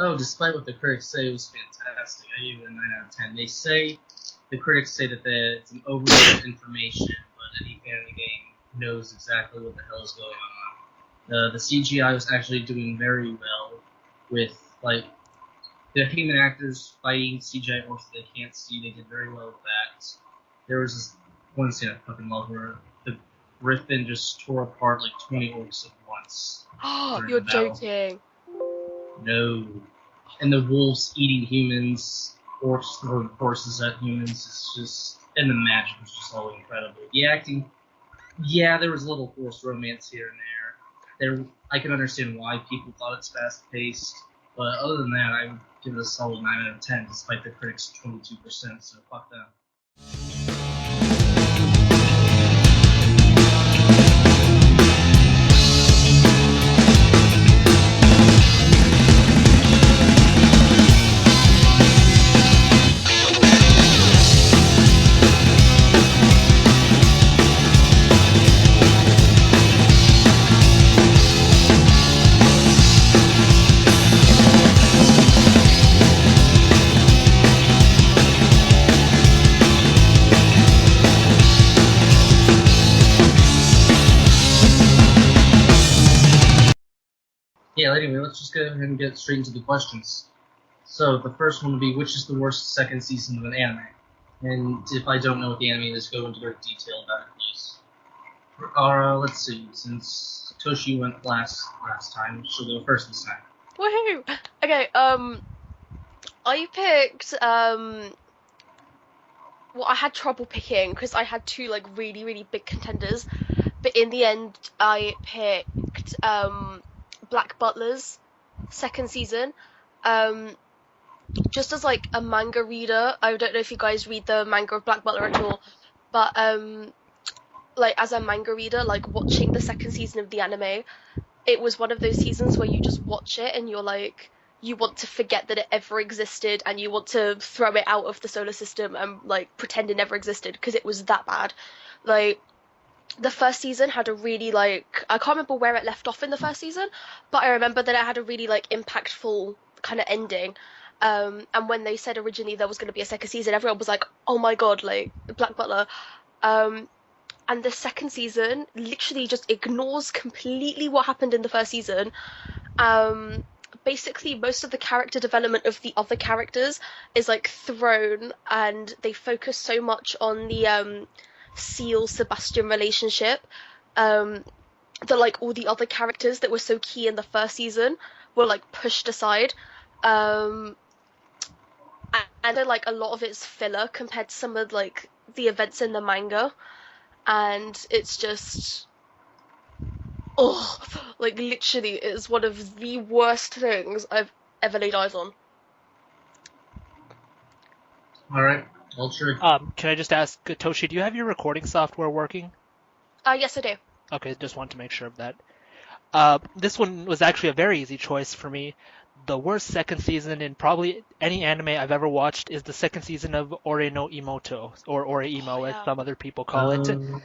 Oh, despite what the critics say, it was fantastic. I gave it a 9 out of 10. The critics say that it's an overload of information, but any fan of the game knows exactly what the hell is going on. The CGI was actually doing very well with, like, the human actors fighting CGI orcs that they can't see. They did very well with that. There was this one scene I fucking love where the Griffin just tore apart like 20 orcs at once Oh, during you're the battle. joking. No. And the wolves eating humans, orcs throwing horses at humans. It's just, and the magic was just all incredible. The acting, yeah, there was a little forced romance here and there. I can understand why people thought it's fast paced, but other than that, I would give it a solid 9 out of 10, despite the critics' 22%. So fuck them. Yeah, anyway, let's just go ahead and get straight into the questions. So the first one would be, which is the worst second season of an anime? And if I don't know what the anime is, go into great detail about it, please. Let's see. Since Toshi went last time, she'll go first this time. Woohoo! Okay, I picked, well, I had trouble picking because I had two, like, really, really big contenders. But in the end, I picked, Black Butler's second season. Just as, like, a manga reader, I don't know if you guys read the manga of Black Butler at all, but, like, as a manga reader, like, watching the second season of the anime, it was one of those seasons where you just watch it and you're like, you want to forget that it ever existed and you want to throw it out of the solar system and, like, pretend it never existed because it was that bad. Like, the first season had a really, like, I can't remember where it left off in the first season, but I remember that it had a really, like, impactful kind of ending. And when they said originally there was going to be a second season, everyone was like, oh my god, like, Black Butler. Um, and the second season literally just ignores completely what happened in the first season. Um, Basically, most of the character development of the other characters is, like, thrown, and they focus so much on the Seal Sebastian relationship, um, that, like, all the other characters that were so key in the first season were, like, pushed aside. Um, and then, like, a lot of it's filler compared to some of, like, the events in the manga, and it's just, oh, like, literally, it's one of the worst things I've ever laid eyes on. Alright, Ultra. Can I just ask, Toshi, do you have your recording software working? Yes, I do. Okay, just want to make sure of that. This one was actually a very easy choice for me. The worst second season in probably any anime I've ever watched is the second season of Ore no Imoto, or Ore Imo, Oh, as yeah. some other people call it. Um,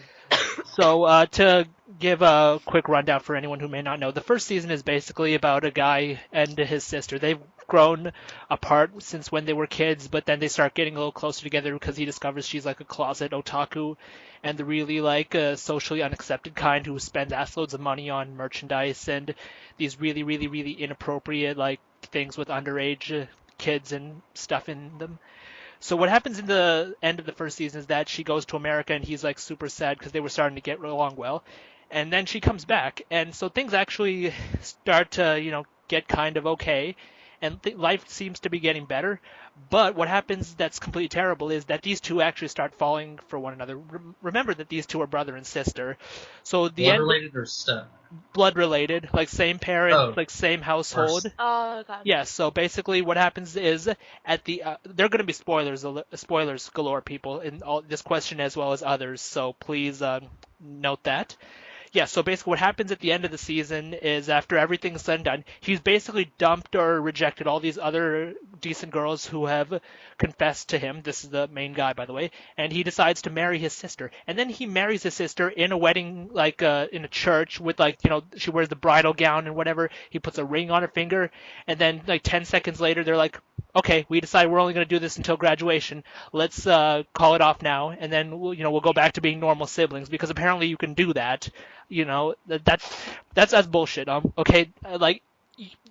So, to give a quick rundown for anyone who may not know, the first season is basically about a guy and his sister. They've grown apart since when they were kids, but then they start getting a little closer together because he discovers she's like a closet otaku and the really like socially unaccepted kind who spends assloads of money on merchandise and these really, really, really inappropriate like things with underage kids and stuff in them. So what happens in the end of the first season is that she goes to America and he's like super sad because they were starting to get along well. And then she comes back, and so things actually start to, get kind of okay, and life seems to be getting better. But what happens that's completely terrible is that these two actually start falling for one another. Remember that these two are brother and sister. So the blood end, related or stuff? blood related, like same parents, Oh, like same household. worse. Oh, god. Yeah, so basically what happens is at the they're going to be spoilers galore, people, in all this question as well as others. So please note that. Yeah, so basically what happens at the end of the season is after everything's said and done, he's basically dumped or rejected all these other decent girls who have confessed to him. This is the main guy, by the way, and he decides to marry his sister. And then he marries his sister in a wedding, like in a church with she wears the bridal gown and whatever. He puts a ring on her finger, and then like 10 seconds later, they're like, okay, we decide we're only going to do this until graduation. Let's call it off now, and then we'll go back to being normal siblings because apparently you can do that. That's bullshit. Okay,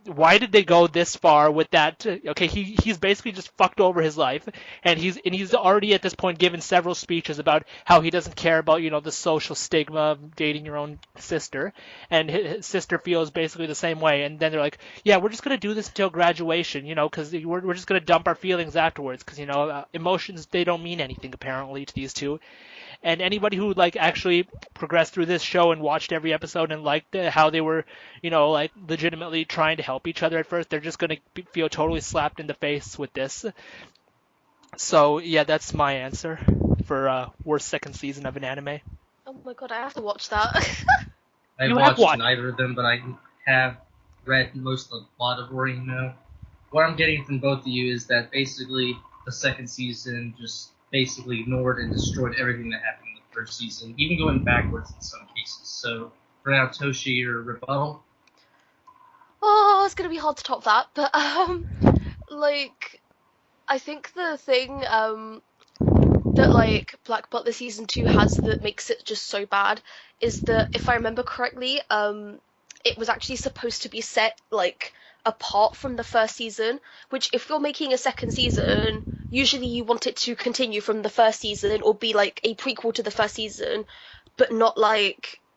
why did they go this far with that? Okay, he's basically just fucked over his life, and he's already at this point given several speeches about how he doesn't care about the social stigma of dating your own sister, and his sister feels basically the same way. And then they're like, yeah, we're just gonna do this until graduation, because we're just gonna dump our feelings afterwards, because emotions, they don't mean anything apparently to these two. And anybody who actually progressed through this show and watched every episode and liked how they were, legitimately trying to help each other at first, they're just gonna feel totally slapped in the face with this. So yeah, that's my answer for worst second season of an anime. Oh my god, I have to watch that. I've watched neither of them, but I have read most of the plot of Orino. What I'm getting from both of you is that basically the second season just basically ignored and destroyed everything that happened in the first season, even going backwards in some cases. So, for now, Toshi, your rebuttal? Oh, it's gonna be hard to top that, but, I think the thing, that, Black Butler Season 2 has that makes it just so bad is that, if I remember correctly, it was actually supposed to be set, apart from the first season, which if you're making a second season, usually you want it to continue from the first season or be a prequel to the first season, but not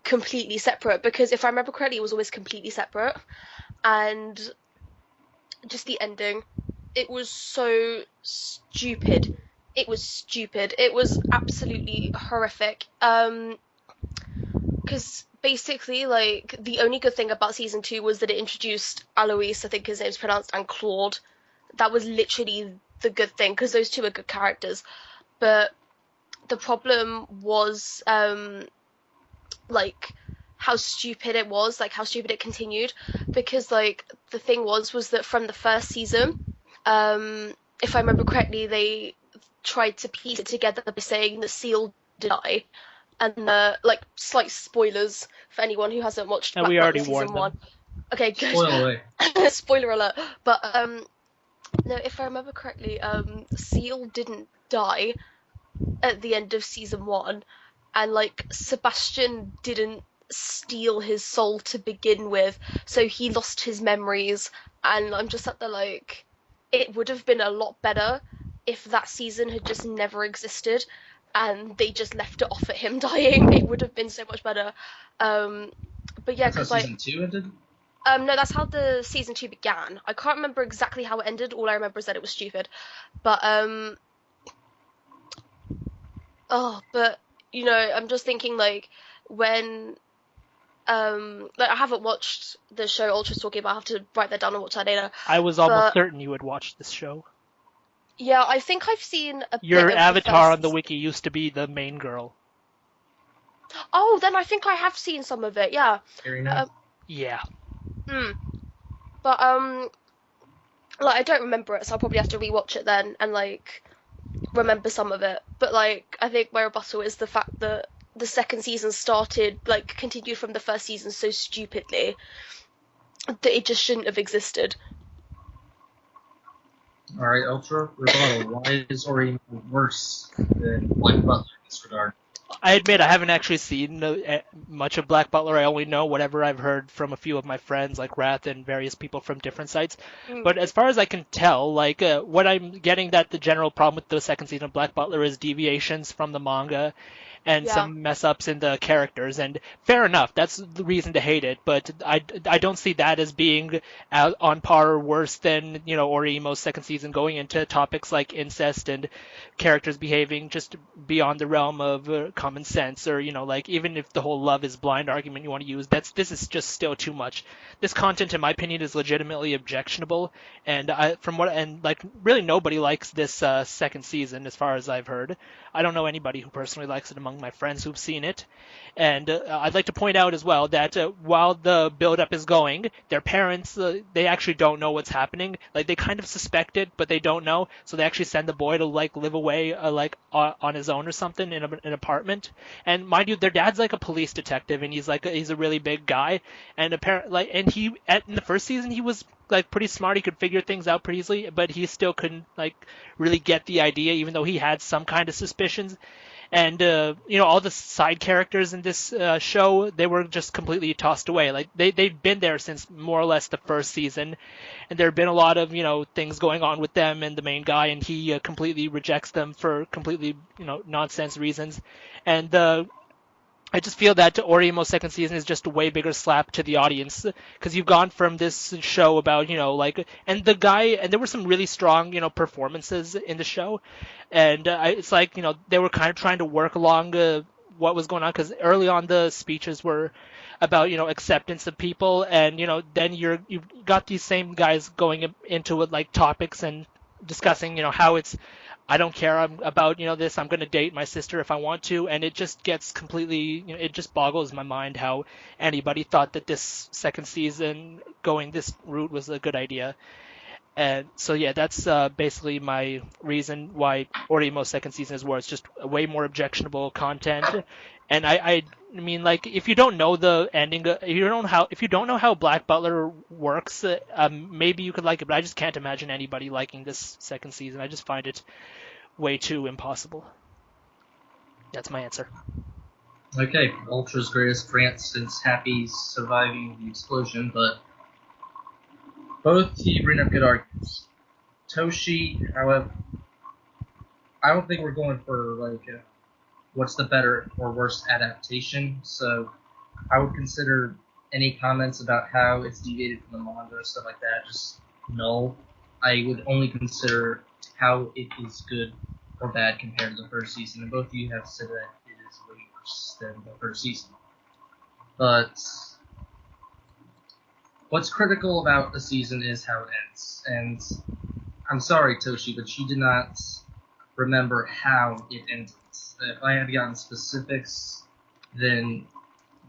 completely separate, because if I remember correctly, it was always completely separate. And just the ending, it was so stupid. It was absolutely horrific. Because basically, the only good thing about season 2 was that it introduced Alois, I think his name's pronounced, and Claude. That was literally the good thing, because those two are good characters. But the problem was, how stupid it was, how stupid it continued. Because, the thing was that from the first season, if I remember correctly, they tried to piece it together by saying that Seal did die. And, slight spoilers for anyone who hasn't watched Black Butler Season 1. Okay, good. Spoiler away. Spoiler alert. But, no, if I remember correctly, Seal didn't die at the end of Season 1, and, Sebastian didn't steal his soul to begin with, so he lost his memories, and I'm just at the, it would have been a lot better if that season had just never existed, and they just left it off at him dying. It would have been so much better. But yeah, because season 2 ended? No, that's how the season 2 began. I can't remember exactly how it ended. All I remember is that it was stupid. But I'm just thinking when I haven't watched the show Ultra's talking about. I have to write that down and watch that later. I was almost certain you would watch this show. Yeah, I think I've seen a Your bit of avatar on the wiki used to be the main girl. Oh, then I think I have seen some of it, yeah. Yeah. But, I don't remember it, so I'll probably have to rewatch it then and, remember some of it. But, I think my rebuttal is the fact that the second season continued from the first season so stupidly that it just shouldn't have existed. Alright, Ultra, rebuttal. Why is Ori worse than Black Butler in this regard? I admit I haven't actually seen much of Black Butler. I only know whatever I've heard from a few of my friends, like Wrath and various people from different sites. But as far as I can tell, what I'm getting that the general problem with the second season of Black Butler is deviations from the manga and some mess-ups in the characters, and fair enough, that's the reason to hate it, but I don't see that as being on par or worse than, Orimo's second season, going into topics like incest and characters behaving just beyond the realm of common sense, or, even if the whole love is blind argument you want to use, this is just still too much. This content, in my opinion, is legitimately objectionable, and really nobody likes this second season, as far as I've heard. I don't know anybody who personally likes it among among my friends who've seen it. And I'd like to point out as well that while the build-up is going, their parents, they actually don't know what's happening. Like, they kind of suspect it, but they don't know. So they actually send the boy to, like, live away, on his own or something in an apartment. And mind you, their dad's, like, a police detective, and he's a really big guy. And apparently, like, and in the first season, he was, like, pretty smart. He could figure things out pretty easily, but he still couldn't, like, really get the idea, even though he had some kind of suspicions. And all the side characters in this show, they were just completely tossed away. Like, they'd been there since more or less the first season, and there have been a lot of things going on with them and the main guy, and he completely rejects them for completely nonsense reasons. And I just feel that Orimo's second season is just a way bigger slap to the audience, because you've gone from this show about and there were some really strong performances in the show, and it's like they were kind of trying to work along what was going on, because early on the speeches were about acceptance of people, and then you've got these same guys going into it, like, topics and discussing how it's I don't care about this. I'm going to date my sister if I want to, and it just gets completely. It just boggles my mind how anybody thought that this second season going this route was a good idea. And so yeah, that's basically my reason why Orimo's second season is worse. Just way more objectionable content, and I mean, like, if you don't know the ending, if you don't know how Black Butler works, maybe you could like it, but I just can't imagine anybody liking this second season. I just find it way too impossible. That's my answer. Okay, Ultra's greatest rant since Happy's surviving the explosion, but both you bring up good arguments. Toshi, however, I don't think we're going for, like, what's the better or worst adaptation, so I would consider any comments about how it's deviated from the manga and stuff like that just null. I would only consider how it is good or bad compared to the first season, and both of you have said that it is way worse than the first season. But what's critical about the season is how it ends, and I'm sorry, Toshi, but you did not remember how it ended. If I had gotten specifics, then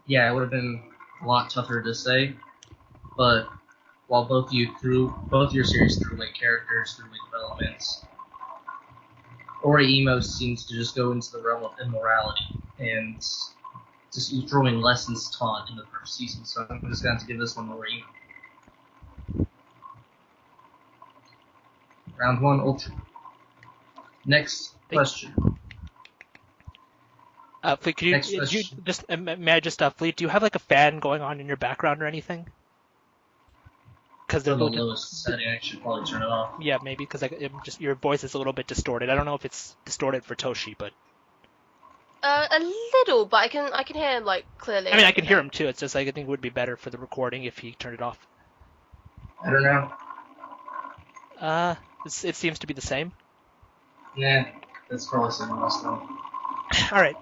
yeah, it would have been a lot tougher to say. But while both your series threw away characters, threw away developments, Orimo seems to just go into the realm of immorality and just throwing lessons taught in the first season. So I'm just going to give this one Orimo. Round 1, Ultra. Next question. Fleet, may I just Fleet, do you have like a fan going on in your background or anything? Because they're the lowest setting. I should probably turn it off. Yeah, maybe because your voice is a little bit distorted. I don't know if it's distorted for Toshi, but a little, but I can hear him, like, clearly. I mean, I can hear him too. It's just like I think it would be better for the recording if he turned it off. I don't know. It seems to be the same. Nah, that's probably something else though. All right.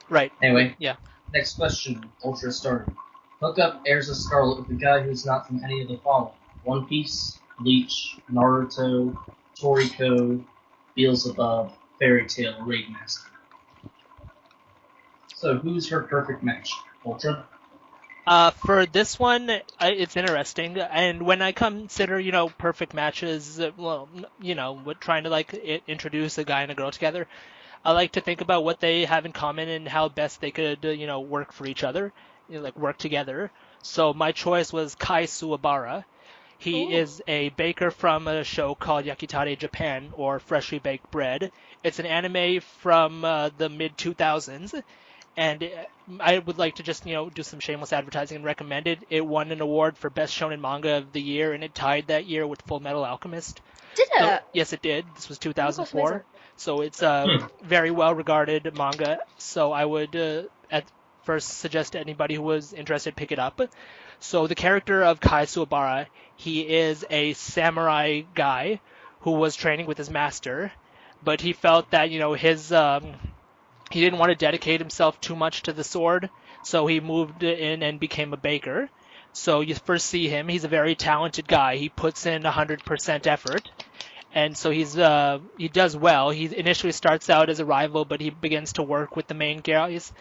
Right. Anyway. Yeah. Next question. Ultra starter. Hook up Erza Scarlet with a guy who's not from any of the following: One Piece, Bleach, Naruto, Toriko, Beelzebub, Fairy Tail, Raid Master. So, who's her perfect match? Ultra? For this one, it's interesting, and when I consider, perfect matches, trying to, like, introduce a guy and a girl together, I like to think about what they have in common and how best they could, work for each other, work together. So my choice was Kai Suwabara. He is a baker from a show called Yakitare Japan, or Freshly Baked Bread. It's an anime from the mid-2000s, and I would like to just, do some shameless advertising and recommend it. It won an award for Best Shonen Manga of the Year, and it tied that year with Full Metal Alchemist. Did it? So, yes, it did. This was 2004. So it's a very well-regarded manga. So I would at first suggest to anybody who was interested pick it up. So the character of Kai Suwabara, he is a samurai guy who was training with his master, but he felt that he didn't want to dedicate himself too much to the sword, so he moved in and became a baker. So you first see him. He's a very talented guy. He puts in 100% effort. and so he does well. He initially starts out as a rival, but he begins to work with the main guys.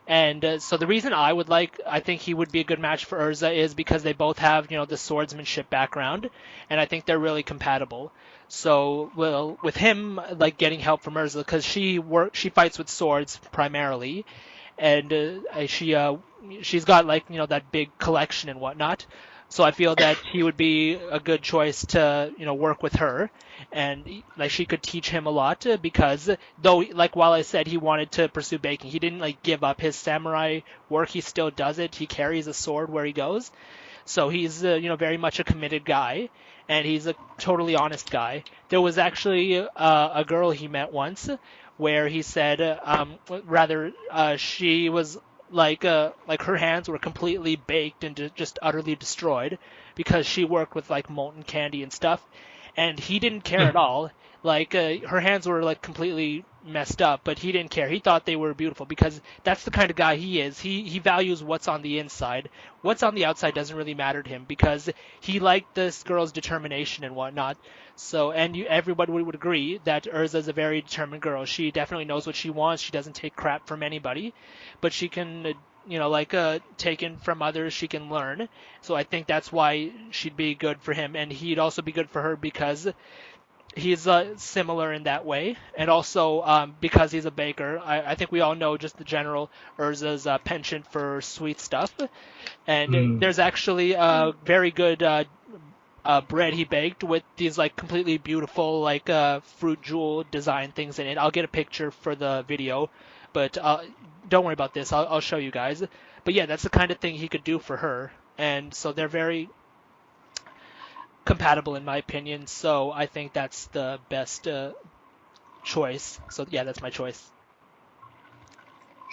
And so the reason I think he would be a good match for Urza is because they both have, the swordsmanship background, and I think they're really compatible. So, well, with him, like getting help from Urza, because she fights with swords primarily, and she's got like that big collection and whatnot. So I feel that he would be a good choice to work with her, and like she could teach him a lot because though like while I said he wanted to pursue baking, he didn't like give up his samurai work. He still does it. He carries a sword where he goes. So he's very much a committed guy, and he's a totally honest guy. There was actually a girl he met once where he said she was like her hands were completely baked and just utterly destroyed because she worked with like molten candy and stuff, and he didn't care at all. Like her hands were like completely messed up, but he didn't care. He thought they were beautiful because that's the kind of guy he is. He values what's on the inside. What's on the outside doesn't really matter to him because he liked this girl's determination and whatnot. So, and everybody would agree that Urza is a very determined girl. She definitely knows what she wants. She doesn't take crap from anybody, but she can, take in from others. She can learn. So I think that's why she'd be good for him, and he'd also be good for her because he's similar in that way, and also because he's a baker. I think we all know just the general Urza's penchant for sweet stuff, and there's actually a very good bread he baked with these like completely beautiful like fruit jewel design things in it. I'll get a picture for the video, but don't worry about this. I'll show you guys. But yeah, that's the kind of thing he could do for her, and so they're very compatible in my opinion, so I think that's the best choice. So yeah, that's my choice.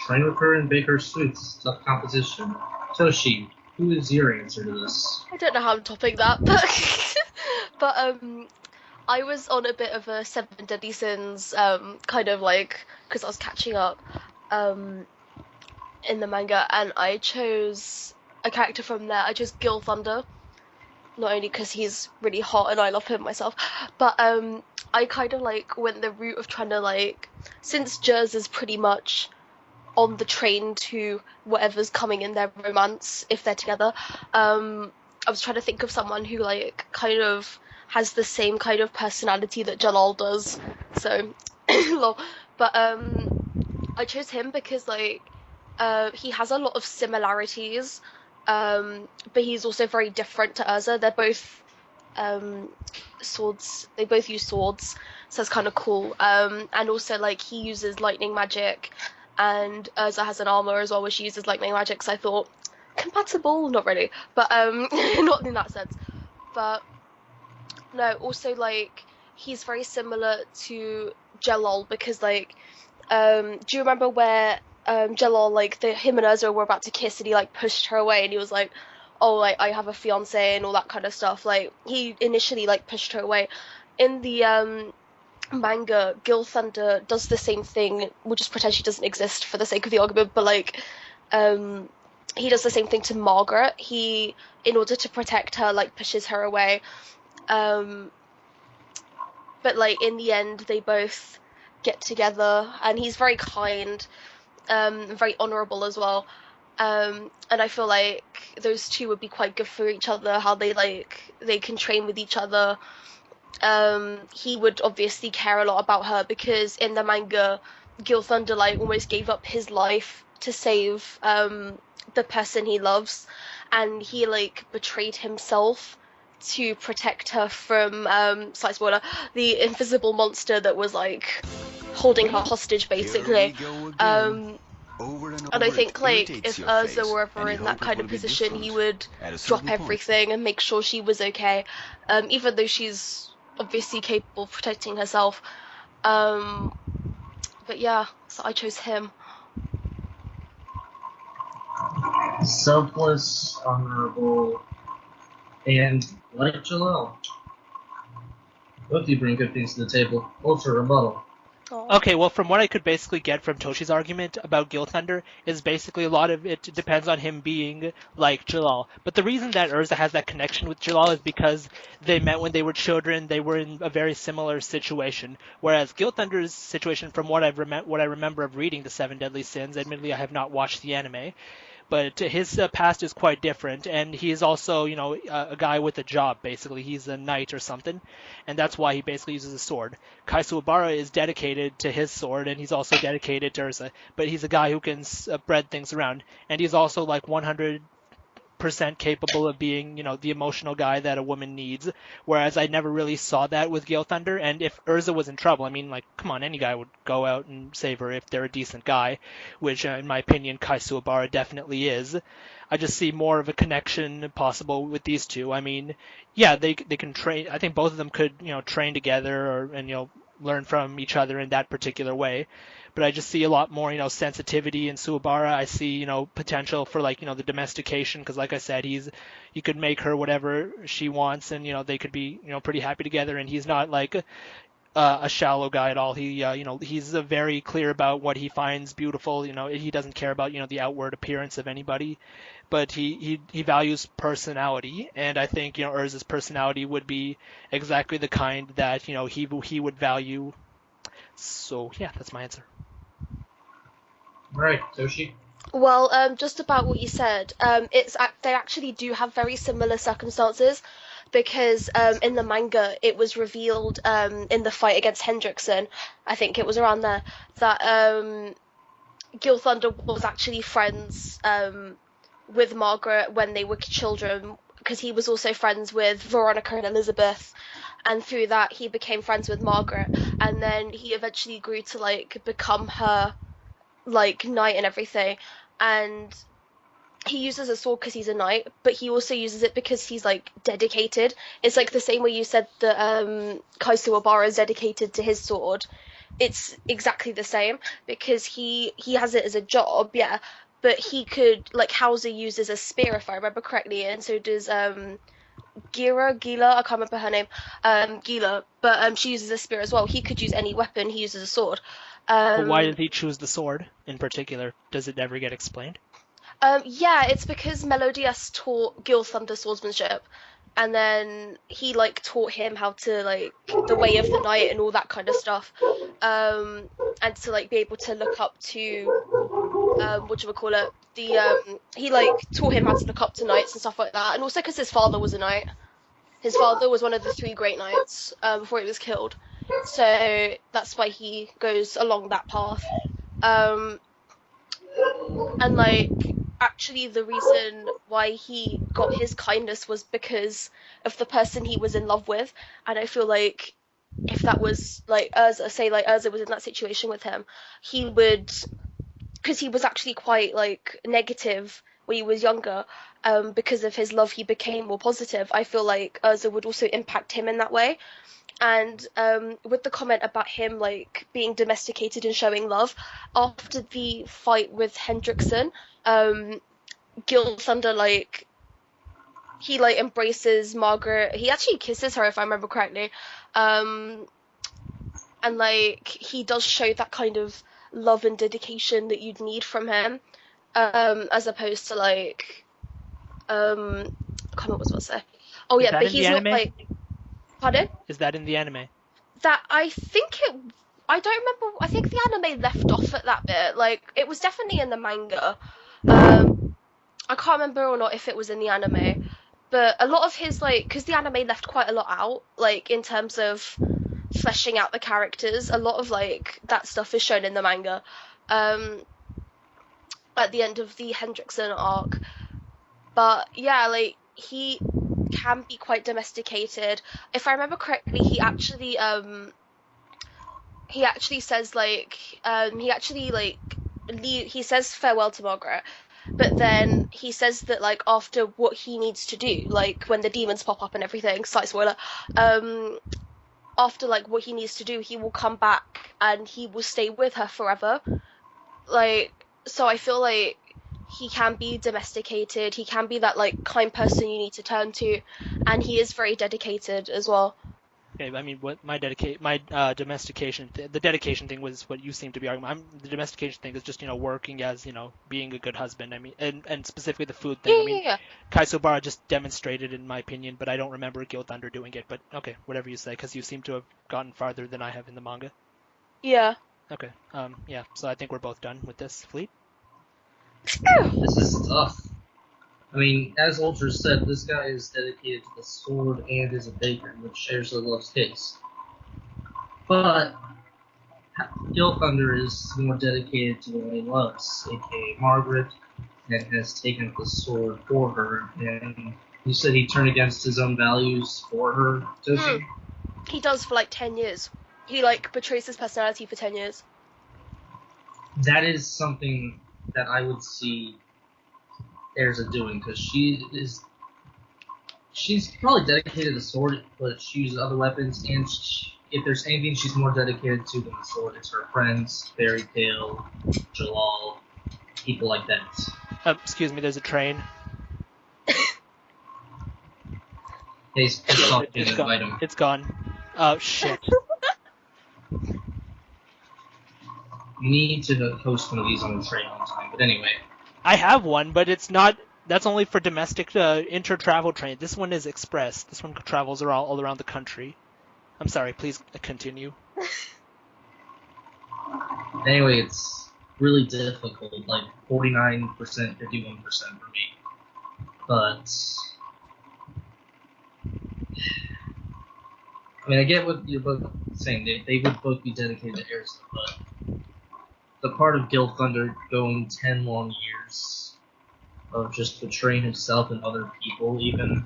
Train with her and bake her sweets. Tough competition. Toshi, who is your answer to this? I don't know how I'm topping that, but I was on a bit of a Seven Deadly Sins kind of like because I was catching up in the manga, and I chose a character from there. I chose Gil Thunder. Not only because he's really hot and I love him myself, but I kind of like went the route of trying to like, since Jers is pretty much on the train to whatever's coming in their romance if they're together, I was trying to think of someone who like kind of has the same kind of personality that Jalal does. So, but I chose him because like he has a lot of similarities. But he's also very different to Urza. They're both swords. They both use swords, so it's kind of cool. And also like he uses lightning magic, and Urza has an armor as well, where she uses lightning magic. So I thought compatible, not really, but not in that sense. But no, also like he's very similar to Jalal because like, do you remember where? Jalal, like him and Urza were about to kiss, and he like pushed her away, and he was like, "Oh, like I have a fiance and all that kind of stuff." Like he initially like pushed her away. In the manga, Gil Thunder does the same thing. We'll just pretend she doesn't exist for the sake of the argument, but like, he does the same thing to Margaret. He, in order to protect her, like pushes her away. But like in the end, they both get together, and he's very kind. Very honourable as well, and I feel like those two would be quite good for each other. How they can train with each other. He would obviously care a lot about her because in the manga, Gil Thunder like almost gave up his life to save the person he loves, and he like betrayed himself to protect her from slight spoiler, the invisible monster that was like holding her hostage basically. And I think like if Urza were ever in that kind of position, he would drop everything and make sure she was okay, even though she's obviously capable of protecting herself. But yeah, so I chose him. Selfless, honorable, and like Jalal. Both of you bring good things to the table. Ultra rebuttal. Aw. Okay, well, from what I could basically get from Toshi's argument about Gil Thunder is basically a lot of it depends on him being like Jalal. But the reason that Urza has that connection with Jalal is because they met when they were children. They were in a very similar situation. Whereas Gil Thunder's situation, from what what I remember of reading the Seven Deadly Sins, admittedly I have not watched the anime, but his past is quite different, and he is also, a guy with a job. Basically, he's a knight or something, and that's why he basically uses a sword. Kai Suwabara is dedicated to his sword, and he's also dedicated to Urza, but he's a guy who can spread things around, and he's also like 100% capable of being, the emotional guy that a woman needs. Whereas I never really saw that with Gale Thunder. And if Urza was in trouble, I mean, like, come on, any guy would go out and save her if they're a decent guy, which, in my opinion, Kai Suwabara definitely is. I just see more of a connection possible with these two. I mean, yeah, they can train. I think both of them could, train together and learn from each other in that particular way. But I just see a lot more, sensitivity in Suwabara. I see, potential for like, the domestication, because like I said, you could make her whatever she wants, and they could be, pretty happy together. And he's not like a shallow guy at all. He, he's very clear about what he finds beautiful. He doesn't care about, the outward appearance of anybody, but he values personality. And I think, Urza's personality would be exactly the kind that, he would value. So yeah, that's my answer. Right, Toshi. Well, just about what you said, they actually do have very similar circumstances, because in the manga it was revealed in the fight against Hendrickson, I think it was around there, that Gil Thunder was actually friends with Margaret when they were children, because he was also friends with Veronica and Elizabeth, and through that he became friends with Margaret, and then he eventually grew to like become her like knight and everything. And he uses a sword because he's a knight, but he also uses it because he's like dedicated. It's like the same way you said that Kai Suwabara is dedicated to his sword. It's exactly the same, because he has it as a job, yeah, but he could, like, Hauser uses a spear if I remember correctly, and so does Gila, I can't remember her name, Gila, but she uses a spear as well. He could use any weapon, he uses a sword. But why did he choose the sword in particular? Does it ever get explained? Yeah, it's because Melodius taught Gil Thunder swordsmanship, and then he like taught him how to like the way of the knight and all that kind of stuff, and to like be able to look up to whatchamacallit, he like taught him how to look up to knights and stuff like that, and also because his father was a knight. His father was one of the 3 great knights before he was killed, so that's why he goes along that path. And like, actually the reason why he got his kindness was because of the person he was in love with, and I feel like if that was like Urza, say like Urza was in that situation with him, he would, because he was actually quite like negative when he was younger, because of his love he became more positive. I feel like Urza would also impact him in that way. And with the comment about him like being domesticated and showing love, after the fight with Hendrickson, Gil Thunder like he like embraces Margaret. He actually kisses her if I remember correctly, and like he does show that kind of love and dedication that you'd need from him, as opposed to like I can't remember what I was going to say. Oh yeah, but he's not like. Pardon? Is that in the anime? That I don't remember. I think the anime left off at that bit. Like, it was definitely in the manga. I can't remember or not if it was in the anime, but a lot of his like, because the anime left quite a lot out, like in terms of fleshing out the characters. A lot of like that stuff is shown in the manga. At the end of the Hendrickson arc, but yeah, like he can be quite domesticated. If I remember correctly, he actually says like he says farewell to Margaret, but then he says that like after what he needs to do, like when the demons pop up and everything, slight spoiler, after like what he needs to do, he will come back and he will stay with her forever. Like, so I feel like he can be domesticated, he can be that like kind person you need to turn to, and he is very dedicated as well. Okay, I mean, what my domestication, the dedication thing was what you seem to be arguing. The domestication thing is just working as being a good husband. I mean, and specifically the food thing. I mean, Yeah. Kaisobara just demonstrated, in my opinion, but I don't remember Guild Thunder doing it. But okay, whatever you say, because you seem to have gotten farther than I have in the manga. Yeah. Okay, yeah. So I think we're both done with this fleet. This is tough. I mean, as Ultra said, this guy is dedicated to the sword and is a baker, which Erza loves his. But Gil Thunder is more dedicated to what he loves, aka Margaret, and has taken up the sword for her. And you said he turned against his own values for her, Toshi? He does for like 10 years. He like betrays his personality for 10 years. That is something that I would see Erza doing, because she's probably dedicated to the sword, but she uses other weapons, and if there's anything she's more dedicated to than the sword, it's her friends, Fairy Tail, Jalal, people like that. Excuse me, there's a train. He's off to invite him. It's gone. Oh shit. You need to host one of these on the train on time, but anyway. I have one, but it's not. That's only for domestic inter-travel train. This one is express. This one travels all around the country. I'm sorry, please continue. Anyway, it's really difficult, like 49%, 51% for me. But I mean, I get what you're both saying. They would both be dedicated to Erza, but the part of Gil Thunder going 10 long years of just betraying himself and other people, even,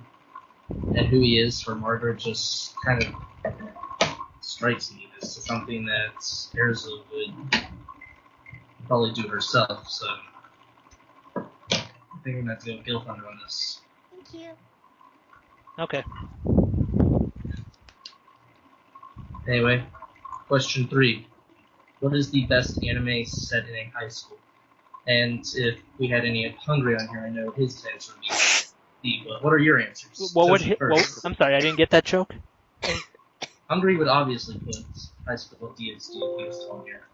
and who he is for Margaret, just kind of strikes me as something that Erza would probably do herself. So I think we're going to have to go with Gil Thunder on this. Thank you. Okay. Anyway, question 3. What is the best anime set in a high school? And if we had any Hungry on here, I know his answer would be D. But what are your answers? I'm sorry, I didn't get that joke. Hungry would obviously put high school DSD if he was on here.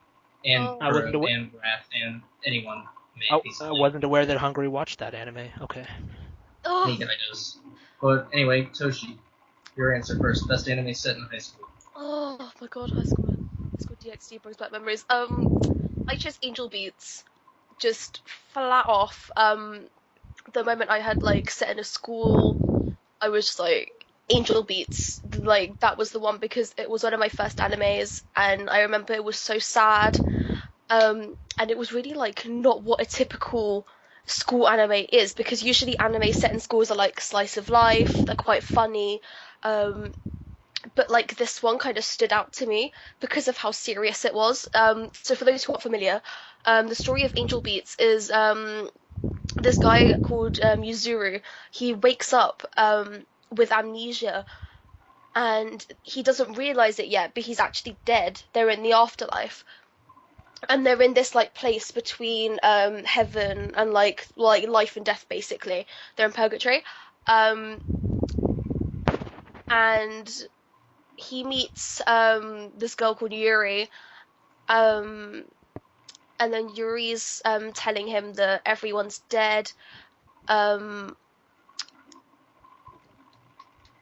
And and Wrath and anyone may. I wasn't aware that Hungry watched that anime. Okay. Any guy does. But anyway, Toshi, your answer first. Best anime set in high school. Oh my god, high school DxD brings back memories. I chose Angel Beats, just flat off. The moment I had like set in a school, I was just like Angel Beats. Like that was the one because it was one of my first animes, and I remember it was so sad. And it was really like not what a typical school anime is, because usually anime set in schools are like slice of life. They're quite funny. But like this one kind of stood out to me because of how serious it was. So for those who aren't familiar, the story of Angel Beats is this guy called Yuzuru. He wakes up with amnesia, and he doesn't realize it yet, but he's actually dead. They're in the afterlife, and they're in this like place between heaven and like life and death. Basically, they're in purgatory, and he meets this girl called Yuri, and then Yuri's telling him that everyone's dead, and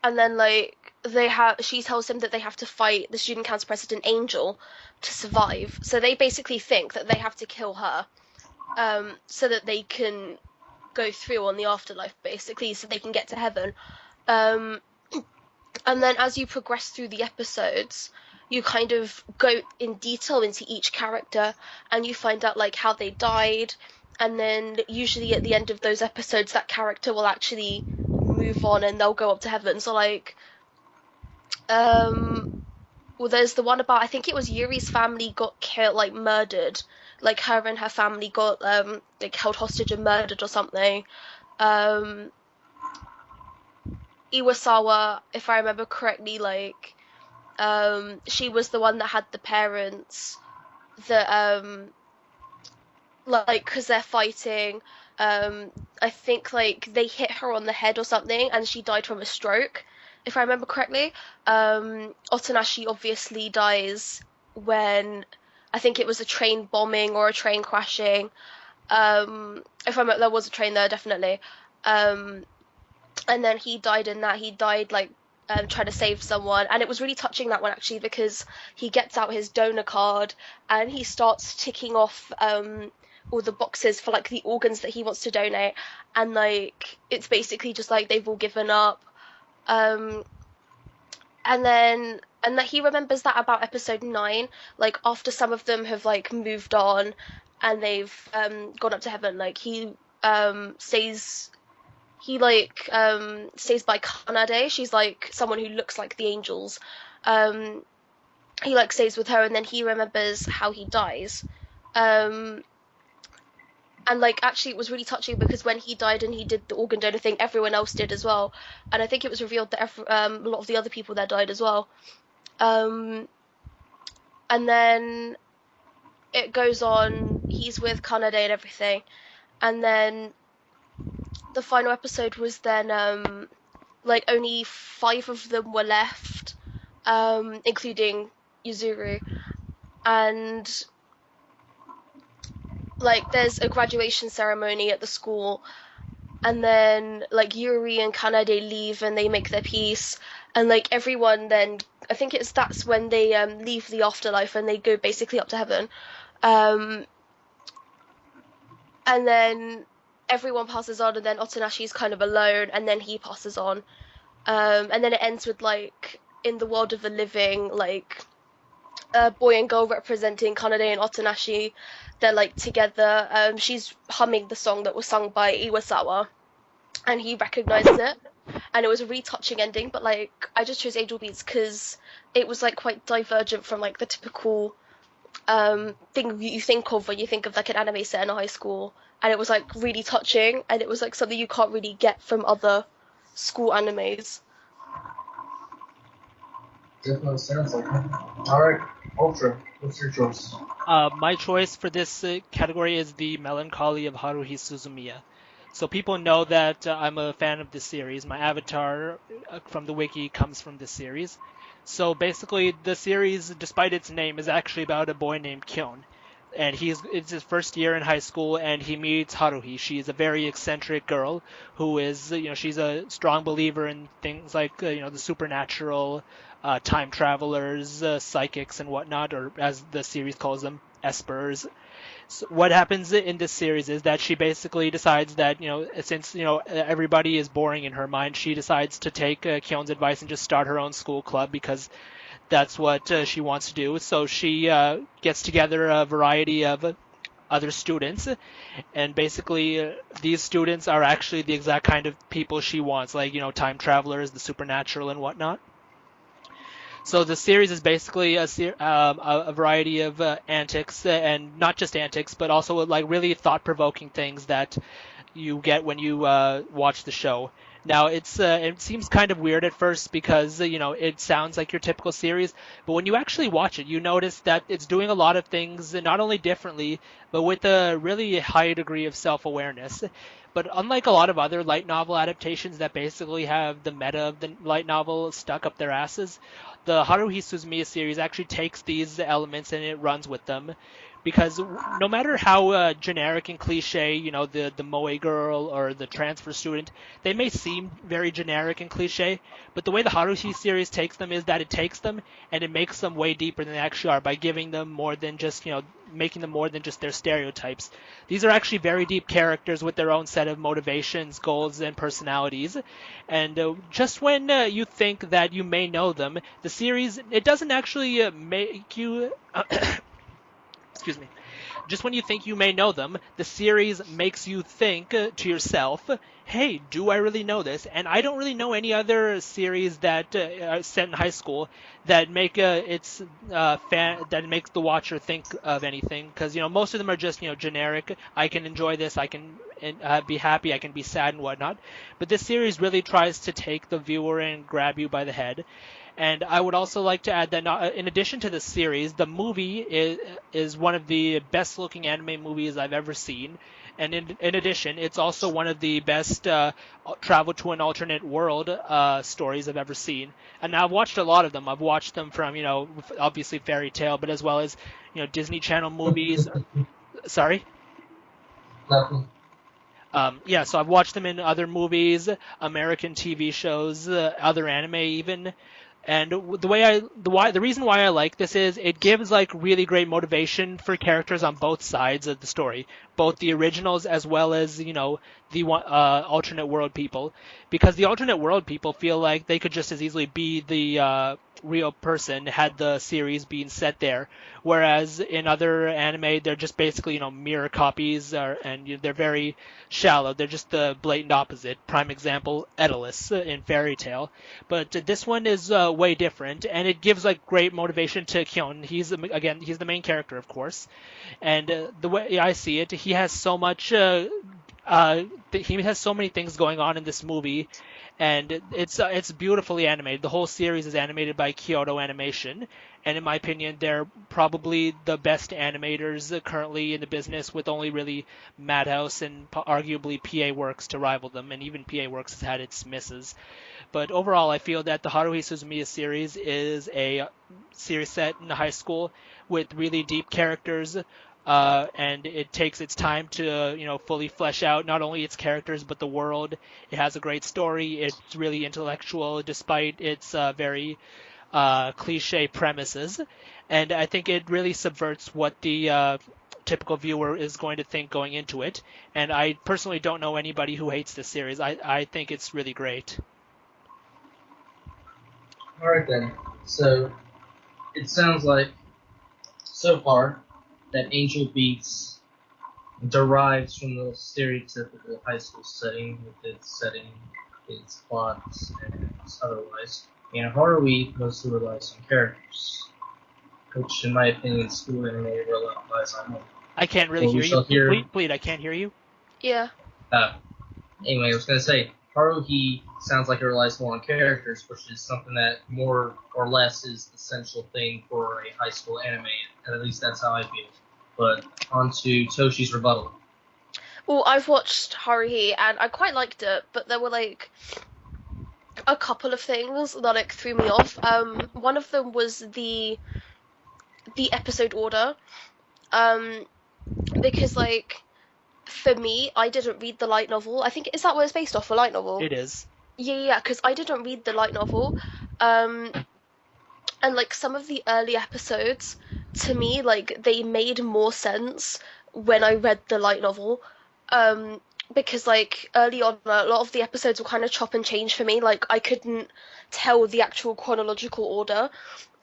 then like she tells him that they have to fight the student council president Angel to survive. So they basically think that they have to kill her, so that they can go through on the afterlife, basically, so they can get to heaven. And then as you progress through the episodes, you kind of go in detail into each character, and you find out like how they died, and then usually at the end of those episodes that character will actually move on and they'll go up to heaven. So like well, there's the one about, I think it was Yuri's family got killed, like murdered, like her and her family got like held hostage and murdered or something. Iwasawa, if I remember correctly, like she was the one that had the parents that like because they're fighting, I think like they hit her on the head or something and she died from a stroke, if I remember correctly, Otonashi obviously dies when I think it was a train bombing or a train crashing. If I remember, there was a train there definitely. And then he died in that. He died like trying to save someone, and it was really touching, that one, actually, because he gets out his donor card and he starts ticking off all the boxes for like the organs that he wants to donate, and like it's basically just like they've all given up. And that he remembers that about episode 9, like after some of them have like moved on and they've gone up to heaven, like he stays stays by Kanade. She's like someone who looks like the angels. He like stays with her, and then he remembers how he dies. And like actually it was really touching because when he died and he did the organ donor thing, everyone else did as well. And I think it was revealed that a lot of the other people there died as well. And then it goes on, he's with Kanade and everything. And then the final episode was then like only 5 of them were left, including Yuzuru. And like there's a graduation ceremony at the school, and then like Yuri and Kanade leave and they make their peace, and like everyone then, I think that's when they leave the afterlife and they go basically up to heaven. And then everyone passes on, and then Otonashi's kind of alone, and then he passes on. And then it ends with like in the world of the living, like a boy and girl representing Kanade and Otonashi. They're like together. She's humming the song that was sung by Iwasawa, and he recognizes it. And it was a really touching ending, but like I just chose Angel Beats because it was like quite divergent from like the typical thing you think of when you think of like an anime set in a high school. And it was like really touching, and it was like something you can't really get from other school animes. Definitely sounds like it. Alright, Ultra, what's your choice? My choice for this category is The Melancholy of Haruhi Suzumiya. So people know that I'm a fan of this series. My avatar from the wiki comes from this series. So basically, the series, despite its name, is actually about a boy named Kyon. And it's his first year in high school, and he meets Haruhi. She is a very eccentric girl who is, she's a strong believer in things like, the supernatural, time travelers, psychics, and whatnot, or as the series calls them, espers. So what happens in this series is that she basically decides that, since, everybody is boring in her mind, she decides to take Kyon's advice and just start her own school club because that's what she wants to do. So she gets together a variety of other students, and basically these students are actually the exact kind of people she wants, like, time travelers, the supernatural, and whatnot. So the series is basically a variety of antics, and not just antics, but also like really thought-provoking things that you get when you watch the show. Now it seems kind of weird at first because it sounds like your typical series, but when you actually watch it, you notice that it's doing a lot of things not only differently, but with a really high degree of self-awareness. But unlike a lot of other light novel adaptations that basically have the meta of the light novel stuck up their asses, the Haruhi Suzumiya series actually takes these elements and it runs with them. Because no matter how generic and cliche, the moe girl or the transfer student, they may seem very generic and cliche, but the way the Haruhi series takes them is that it takes them and it makes them way deeper than they actually are by giving them more than just, making them more than just their stereotypes. These are actually very deep characters with their own set of motivations, goals, and personalities. And just when you think that you may know them, the series, it doesn't actually make you... Excuse me. Just when you think you may know them, the series makes you think to yourself, hey, do I really know this? And I don't really know any other series that are set in high school that make that makes the watcher think of anything, because most of them are just generic. I can enjoy this, I can be happy, I can be sad and whatnot. But this series really tries to take the viewer and grab you by the head. And I would also like to add that in addition to the series, the movie is one of the best-looking anime movies I've ever seen. And in addition, it's also one of the best travel to an alternate world stories I've ever seen. And I've watched a lot of them. I've watched them from, obviously Fairy Tale, but as well as, Disney Channel movies. Sorry? Nothing. Yeah, so I've watched them in other movies, American TV shows, other anime even. And the reason why I like this is it gives like really great motivation for characters on both sides of the story, both the originals as well as the alternate world people, because the alternate world people feel like they could just as easily be the real person had the series been set there, whereas in other anime they're just basically mirror copies, and they're very shallow. They're just the blatant opposite. Prime example, Edalus in Fairy Tale. But this one is way different, and it gives like great motivation to Kyon. He's the main character, of course, and the way I see it, he has so much. He has so many things going on in this movie, and it's beautifully animated. The whole series is animated by Kyoto Animation, and in my opinion, they're probably the best animators currently in the business, with only really Madhouse and arguably PA Works to rival them, and even PA Works has had its misses. But overall, I feel that the Haruhi Suzumiya series is a series set in high school with really deep characters, and it takes its time to fully flesh out not only its characters but the world. It has a great story. It's really intellectual despite its very cliche premises, and I think it really subverts what the typical viewer is going to think going into it. And I personally don't know anybody who hates this series. I think it's really great. Alright then. So, it sounds like, so far, that Angel Beats derives from the stereotypical high school setting, with its setting, its plots, and otherwise. And Haruhi mostly relies on characters, which, in my opinion, school anime relies on more. I can't really hear you. Bleed, I can't hear you. Yeah. Anyway, I was going to say, Haruhi sounds like it relies more on characters, which is something that more or less is the essential thing for a high school anime, and at least that's how I feel. But on to Toshi's rebuttal. Well, I've watched Haruhi and I quite liked it, but there were like a couple of things that like threw me off. One of them was the episode order, because like for me, I didn't read the light novel. I think, is that what it's based off, a light novel? It is. Yeah, because I didn't read the light novel, and like some of the early episodes, to me, like they made more sense when I read the light novel, because like early on, a lot of the episodes were kind of chop and change for me. Like I couldn't tell the actual chronological order,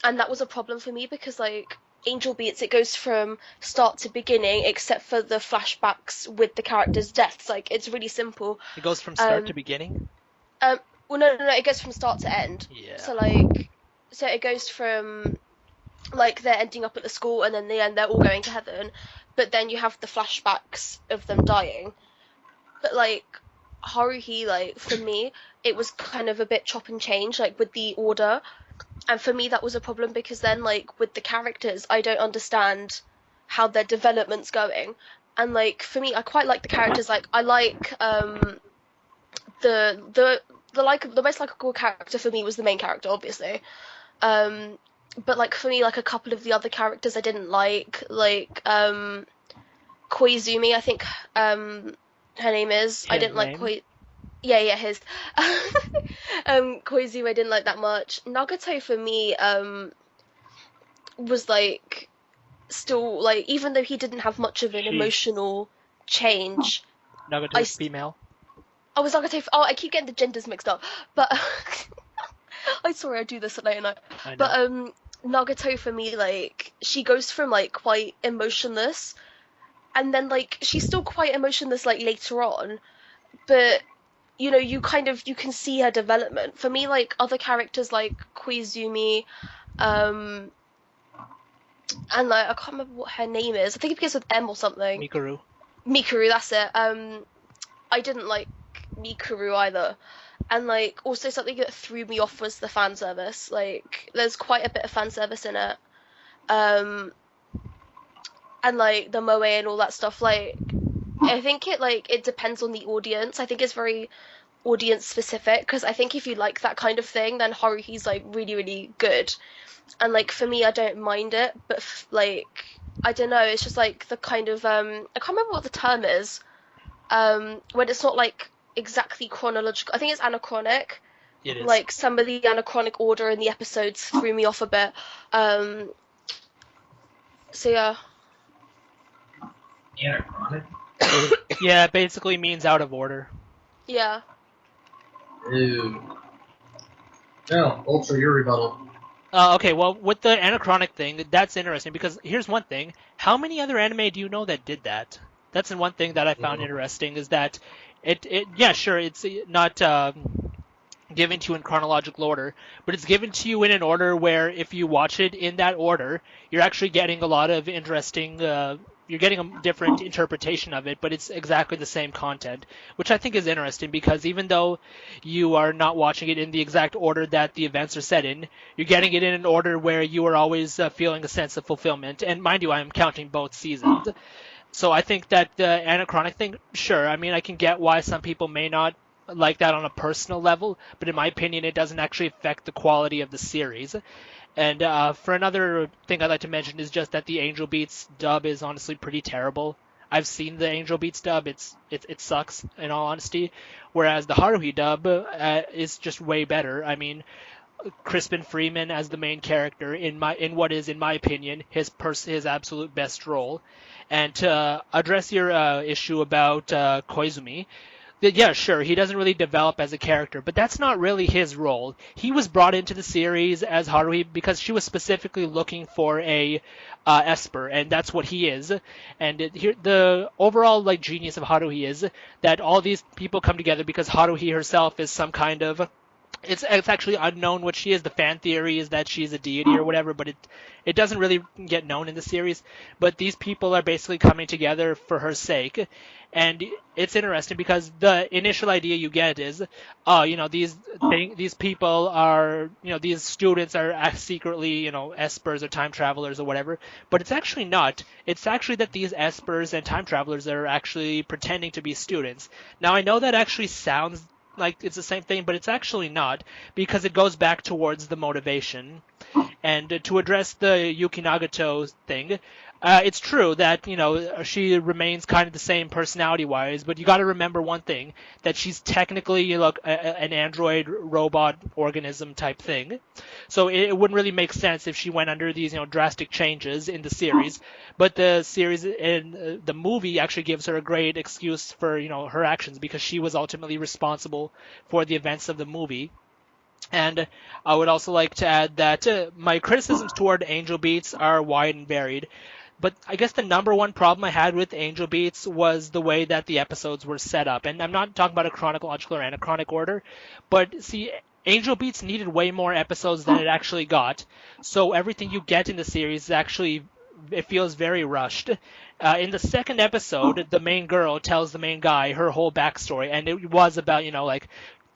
and that was a problem for me because like Angel Beats, it goes from start to beginning, except for the flashbacks with the characters' deaths. Like it's really simple. It goes from start to beginning? Well, no, it goes from start to end. Yeah. So it goes from like they're ending up at the school, and then in the end they're all going to heaven. But then you have the flashbacks of them dying. But like Haruhi, like for me, it was kind of a bit chop and change, like with the order. And for me, that was a problem because then, like, with the characters, I don't understand how their development's going. And, like, for me, I quite like the characters. Like, I like, the most likable character for me was the main character, obviously. But, like, for me, like, a couple of the other characters I didn't like, Koizumi, I think, her name is. His I didn't name? like Yeah, his. Koizumi I didn't like that much. Nagato for me was like still like, even though he didn't have much of an emotional change. Nagato's female. I was Nagato. I keep getting the genders mixed up, but I'm sorry I do this at late night. But Nagato for me, like she goes from like quite emotionless, and then like she's still quite emotionless like later on, but you can see her development. For me, like other characters like Koizumi, and like I can't remember what her name is. I think it begins with M or something. Mikuru, that's it. I didn't like Mikuru either. And like also something that threw me off was the fan service. Like there's quite a bit of fan service in it. And like the moe and all that stuff, like I think it depends on the audience. I think it's very audience specific, because I think if you like that kind of thing, then Haruhi's like really, really good. And like for me, I don't mind it, but I don't know, it's just like the kind of I can't remember what the term is. When it's not like exactly chronological. I think it's anachronic. It is. Like some of the anachronic order in the episodes threw me off a bit. So yeah. Anachronic? Yeah, it basically means out of order. Yeah. Ooh. No, Ultra, your rebuttal. Okay, well, with the anachronic thing, that's interesting because here's one thing. How many other anime do you know that did that? That's the one thing that I found interesting is that yeah, sure, it's not given to you in chronological order, but it's given to you in an order where if you watch it in that order, you're actually getting a lot of interesting you're getting a different interpretation of it, but it's exactly the same content, which I think is interesting because even though you are not watching it in the exact order that the events are set in, you're getting it in an order where you are always feeling a sense of fulfillment. And mind you, I'm counting both seasons. So I think that the anachronic thing, sure, I mean, I can get why some people may not like that on a personal level, but in my opinion, it doesn't actually affect the quality of the series. And for another thing I'd like to mention is just that the Angel Beats dub is honestly pretty terrible. I've seen the Angel Beats dub; it sucks in all honesty. Whereas the Haruhi dub is just way better. I mean, Crispin Freeman as the main character in what is, in my opinion, his absolute best role. And to address your issue about Koizumi, yeah, sure, he doesn't really develop as a character, but that's not really his role. He was brought into the series as Haruhi because she was specifically looking for a Esper, and that's what he is. And the overall genius of Haruhi is that all these people come together because Haruhi herself is some kind of it's actually unknown what she is. The fan theory is that she's a deity or whatever, but it doesn't really get known in the series. But these people are basically coming together for her sake, and it's interesting because the initial idea you get is, these people are, these students are secretly, espers or time travelers or whatever. But it's actually not. It's actually that these espers and time travelers are actually pretending to be students. Now I know that actually sounds like it's the same thing, but it's actually not, because it goes back towards the motivation. And to address the Yuki Nagato thing, it's true that, she remains kind of the same personality-wise, but you got to remember one thing, that she's technically an android robot organism type thing. So it wouldn't really make sense if she went under these, drastic changes in the series. But the series in the movie actually gives her a great excuse for, her actions, because she was ultimately responsible for the events of the movie. And I would also like to add that my criticisms toward Angel Beats are wide and varied. But I guess the number one problem I had with Angel Beats was the way that the episodes were set up. And I'm not talking about a chronological or anachronic order, but see, Angel Beats needed way more episodes than it actually got. So everything you get in the series it feels very rushed. In the second episode, the main girl tells the main guy her whole backstory, and it was about,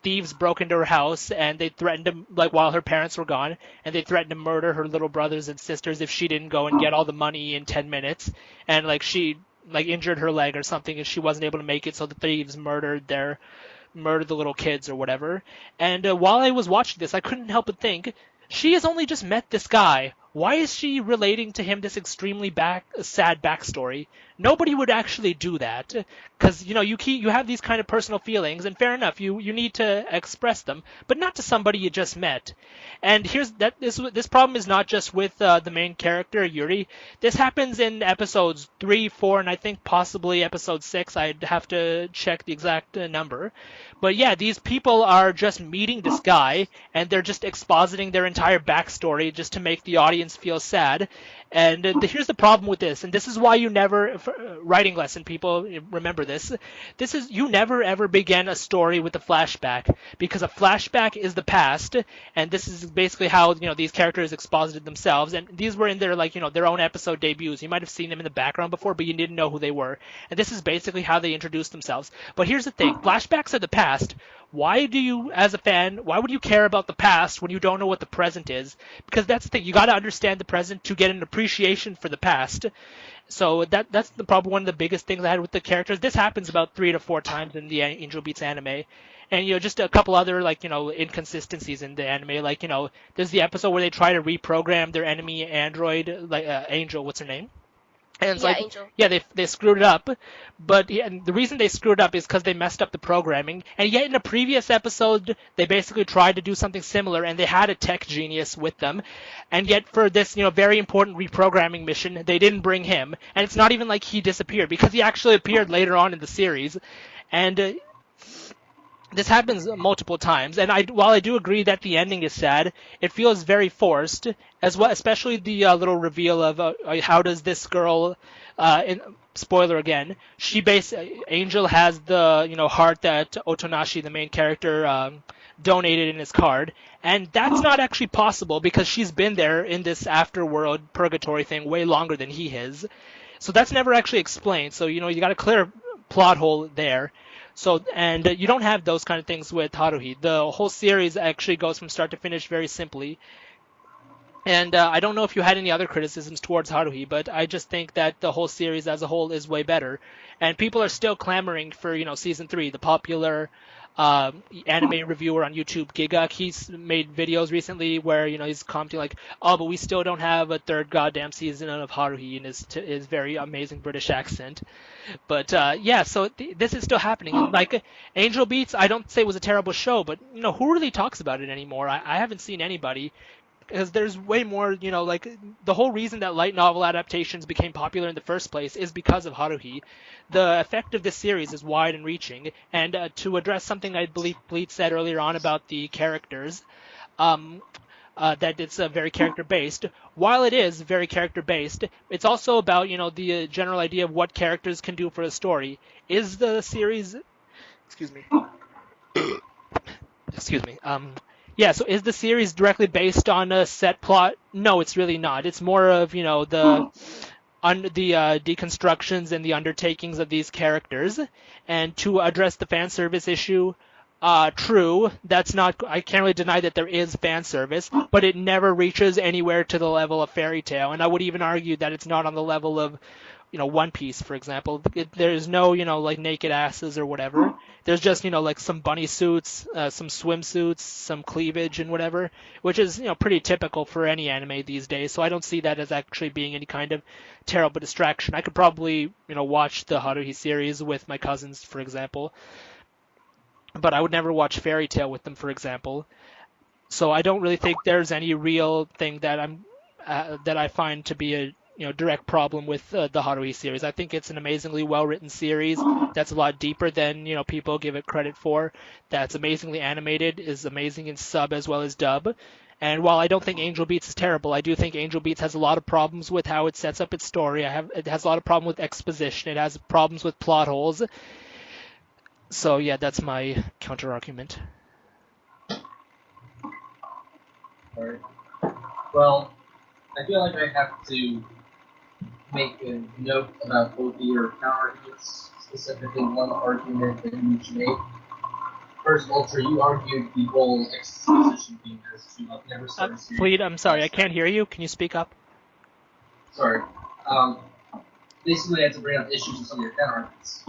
thieves broke into her house and they threatened to, while her parents were gone, and they threatened to murder her little brothers and sisters if she didn't go and get all the money in 10 minutes. And she injured her leg or something and she wasn't able to make it, so the thieves murdered the little kids or whatever. And while I was watching this, I couldn't help but think, she has only just met this guy. Why is she relating to him this extremely sad backstory? Nobody would actually do that, because you have these kind of personal feelings, and fair enough, you need to express them, but not to somebody you just met. And this problem is not just with the main character Yuri. This happens in episodes 3, 4, and I think possibly episode 6. I'd have to check the exact number. But yeah, these people are just meeting this guy, and they're just expositing their entire backstory just to make the audience feel sad. And here's the problem with this, and this is why you never, writing lesson people, remember this. This is, you never ever begin a story with a flashback, because a flashback is the past, and this is basically how, these characters exposited themselves, and these were in their, their own episode debuts. You might have seen them in the background before, but you didn't know who they were. And this is basically how they introduced themselves. But here's the thing, flashbacks are the past. why do you, as a fan, why would you care about the past when you don't know what the present is? Because that's the thing, you got to understand the present to get an appreciation for the past. So that's probably one of the biggest things I had with the characters. This happens about 3 to 4 times in the Angel Beats anime. And, just a couple other, inconsistencies in the anime. There's the episode where they try to reprogram their enemy android, Angel, what's her name? And it's Yeah, Angel. yeah, they screwed it up, but and the reason they screwed it up is because they messed up the programming. And yet in a previous episode, they basically tried to do something similar, and they had a tech genius with them. And yet for this, very important reprogramming mission, they didn't bring him. And it's not even like he disappeared, because he actually appeared later on in the series. And this happens multiple times, and while I do agree that the ending is sad, it feels very forced, as well, especially the little reveal of how does this girl, spoiler again, Angel has the heart that Otonashi, the main character, donated in his card, and that's not actually possible because she's been there in this afterworld purgatory thing way longer than he is, so that's never actually explained. So you got a clear plot hole there. So, and you don't have those kind of things with Haruhi. The whole series actually goes from start to finish very simply. And I don't know if you had any other criticisms towards Haruhi, but I just think that the whole series as a whole is way better. And people are still clamoring for, season 3. The popular anime reviewer on YouTube, Gigak, he's made videos recently where, he's commenting like, oh, but we still don't have a third goddamn season of Haruhi in his very amazing British accent. But yeah, so this is still happening. Like Angel Beats, I don't say was a terrible show, but who really talks about it anymore? I haven't seen anybody, because there's way more. The whole reason that light novel adaptations became popular in the first place is because of Haruhi. The effect of this series is wide and reaching, and to address something I believe Bleat said earlier on about the characters. That it's very character-based. While it is very character-based, it's also about, the general idea of what characters can do for a story. Is the series... Excuse me. Excuse me. Yeah, so is the series directly based on a set plot? No, it's really not. It's more of, the deconstructions and the undertakings of these characters. And to address the fan service issue... true. That's not. I can't really deny that there is fan service, but it never reaches anywhere to the level of Fairy Tail, and I would even argue that it's not on the level of, One Piece, for example. There's no, naked asses or whatever. There's just, some bunny suits, some swimsuits, some cleavage and whatever, which is, pretty typical for any anime these days. So I don't see that as actually being any kind of terrible distraction. I could probably, watch the Haruhi series with my cousins, for example. But I would never watch Fairy Tail with them, for example. So I don't really think there's any real thing that that I find to be a direct problem with the Haruhi series. I think it's an amazingly well-written series that's a lot deeper than people give it credit for. That's amazingly animated, is amazing in sub as well as dub. And while I don't think Angel Beats is terrible, I do think Angel Beats has a lot of problems with how it sets up its story. It has a lot of problems with exposition. It has problems with plot holes. So yeah, that's my counter argument. Alright. Well, I feel like I have to make a note about both of your counter arguments, specifically one argument that you each made. First, Ultra, you argued the whole exposition thing as to never start a series. Fleet, I'm sorry, I can't hear you. Can you speak up? Sorry. Basically, I had to bring up issues with some of your counter arguments.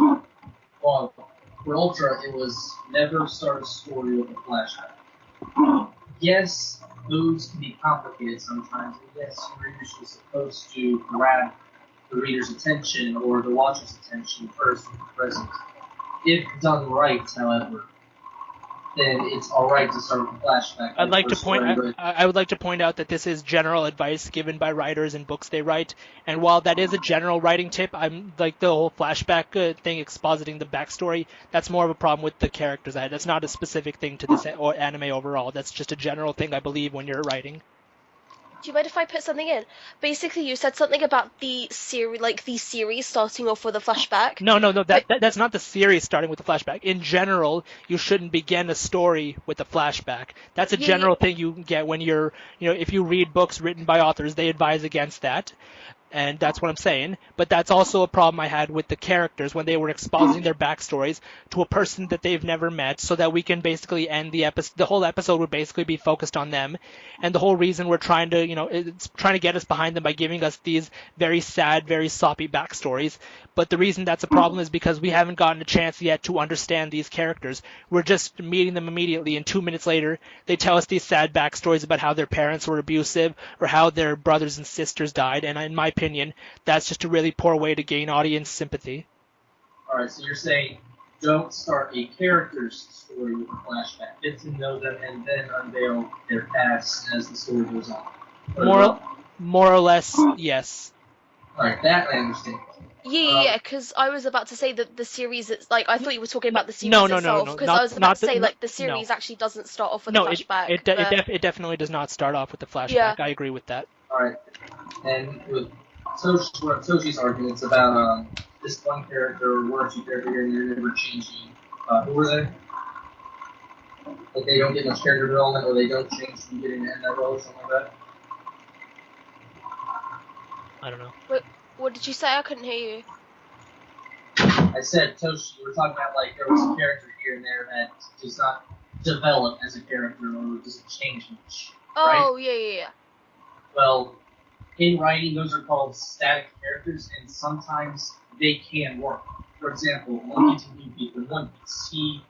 Well, for Ultra, it was never start a story with a flashback. Yes, those can be complicated sometimes, and yes, you're usually supposed to grab the reader's attention or the watcher's attention first with the present. If done right, however, then it's alright to start with a flashback. I would like to point out that this is general advice given by writers in books they write, and while that is a general writing tip, I'm like the whole flashback thing expositing the backstory. That's more of a problem with the characters. That's not a specific thing to this anime overall. That's just a general thing I believe when you're writing. Do you mind if I put something in? Basically, you said something about the series starting off with a flashback. No. That's not the series starting with a flashback. In general, you shouldn't begin a story with a flashback. That's a general thing you get when you're, if you read books written by authors, they advise against that. And that's what I'm saying. But that's also a problem I had with the characters when they were expositing their backstories to a person that they've never met, so that we can basically end the episode. The whole episode would basically be focused on them, and the whole reason we're trying to, it's trying to get us behind them by giving us these very sad, very soppy backstories. But the reason that's a problem is because we haven't gotten a chance yet to understand these characters. We're just meeting them immediately, and 2 minutes later, they tell us these sad backstories about how their parents were abusive or how their brothers and sisters died, and in my opinion, that's just a really poor way to gain audience sympathy. Alright, so you're saying don't start a character's story with a flashback. Get to know them and then unveil their past as the story goes on. More or less, yes. Alright, that I understand. Yeah, because I was about to say that the series, I thought you were talking about the series No, itself, because I was about to say, the series actually doesn't start off with a flashback. It definitely does not start off with a flashback. Yeah. I agree with that. Alright, and with Toshi's arguments about this one character or one or two characters here and they're never changing, who were they? Like they don't get much character development or they don't change from getting to end that role or something like that? I don't know. What did you say? I couldn't hear you. I said, Toshi, we're talking about there was a character here and there that does not develop as a character or doesn't change much. Oh, right? Yeah. Well, in writing, those are called static characters, and sometimes they can work. For example, Monkey to New People in One Piece, he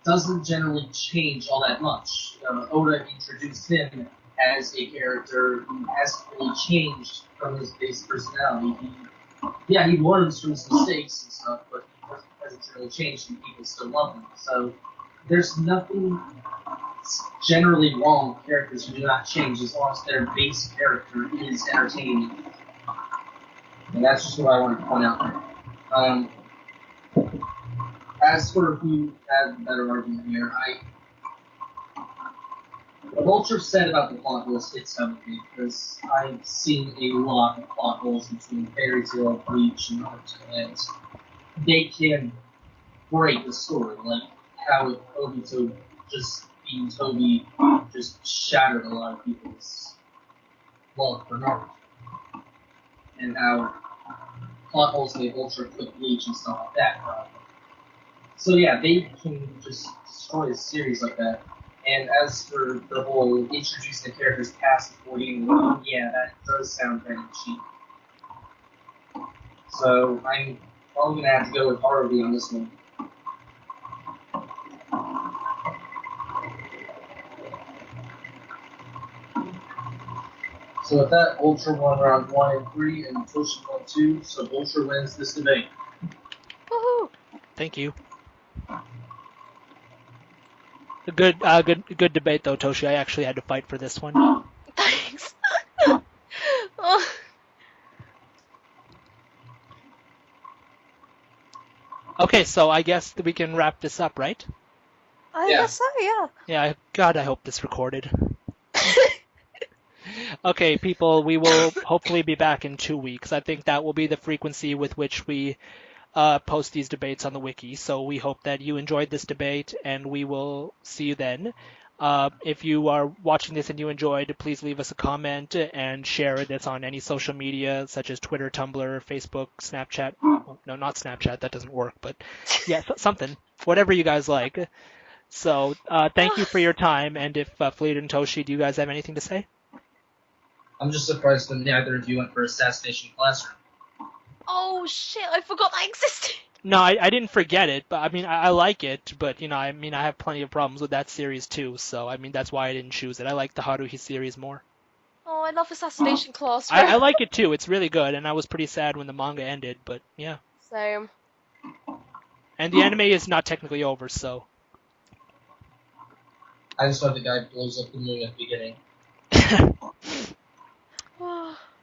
doesn't generally change all that much. Oda introduced him as a character who hasn't really changed from his basic personality. He learns from his mistakes and stuff, but he hasn't really changed, and people still love him. So there's nothing generally wrong with characters who do not change as long as their base character is entertaining. And that's just what I wanted to point out there. As for who had the better argument here, what Ultra said about the plot holes hits home with me, because I've seen a lot of plot holes between Fairy Tail, Bleach, and Naruto, and they can break the story, like how Obito just being Toby just shattered a lot of people's love for Naruto. And how plot holes made Ultra quit Bleach and stuff like that. So yeah, they can just destroy a series like that. And as for the whole introducing the characters past the 40, yeah, that does sound very cheap. So I'm probably going to have to go with Harvey on this one. So with that, Ultra won round 1 and 3, and Toshi won 2, so Ultra wins this debate. Woohoo! Thank you. A good debate though, Toshi. I actually had to fight for this one. Thanks. Okay, so I guess we can wrap this up, right? I guess so, yeah. Yeah, God, I hope this recorded. Okay, people, we will hopefully be back in 2 weeks. I think that will be the frequency with which we post these debates on the wiki. So we hope that you enjoyed this debate, and we will see you then. If you are watching this and you enjoyed, please leave us a comment and share this on any social media such as Twitter, Tumblr, Facebook, Snapchat. Well, no, not Snapchat. That doesn't work. But yeah, something. Whatever you guys like. So thank you for your time. And if Fleet and Toshi, do you guys have anything to say? I'm just surprised that neither of you went for Assassination Classroom. Oh shit, I forgot that existed. No, I didn't forget it, but I mean, I like it, but I have plenty of problems with that series too, so I mean, that's why I didn't choose it. I like the Haruhi series more. Oh, I love Assassination Classroom. I like it too, it's really good, and I was pretty sad when the manga ended, but yeah. Same. And the anime is not technically over, so. I just thought the guy blows up the moon at the beginning.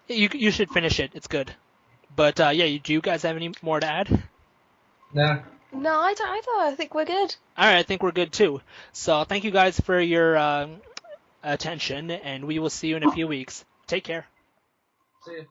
You should finish it, it's good. But yeah, do you guys have any more to add? No. No, I don't either. I think we're good. Alright, I think we're good too. So thank you guys for your attention, and we will see you in a few weeks. Take care. See ya.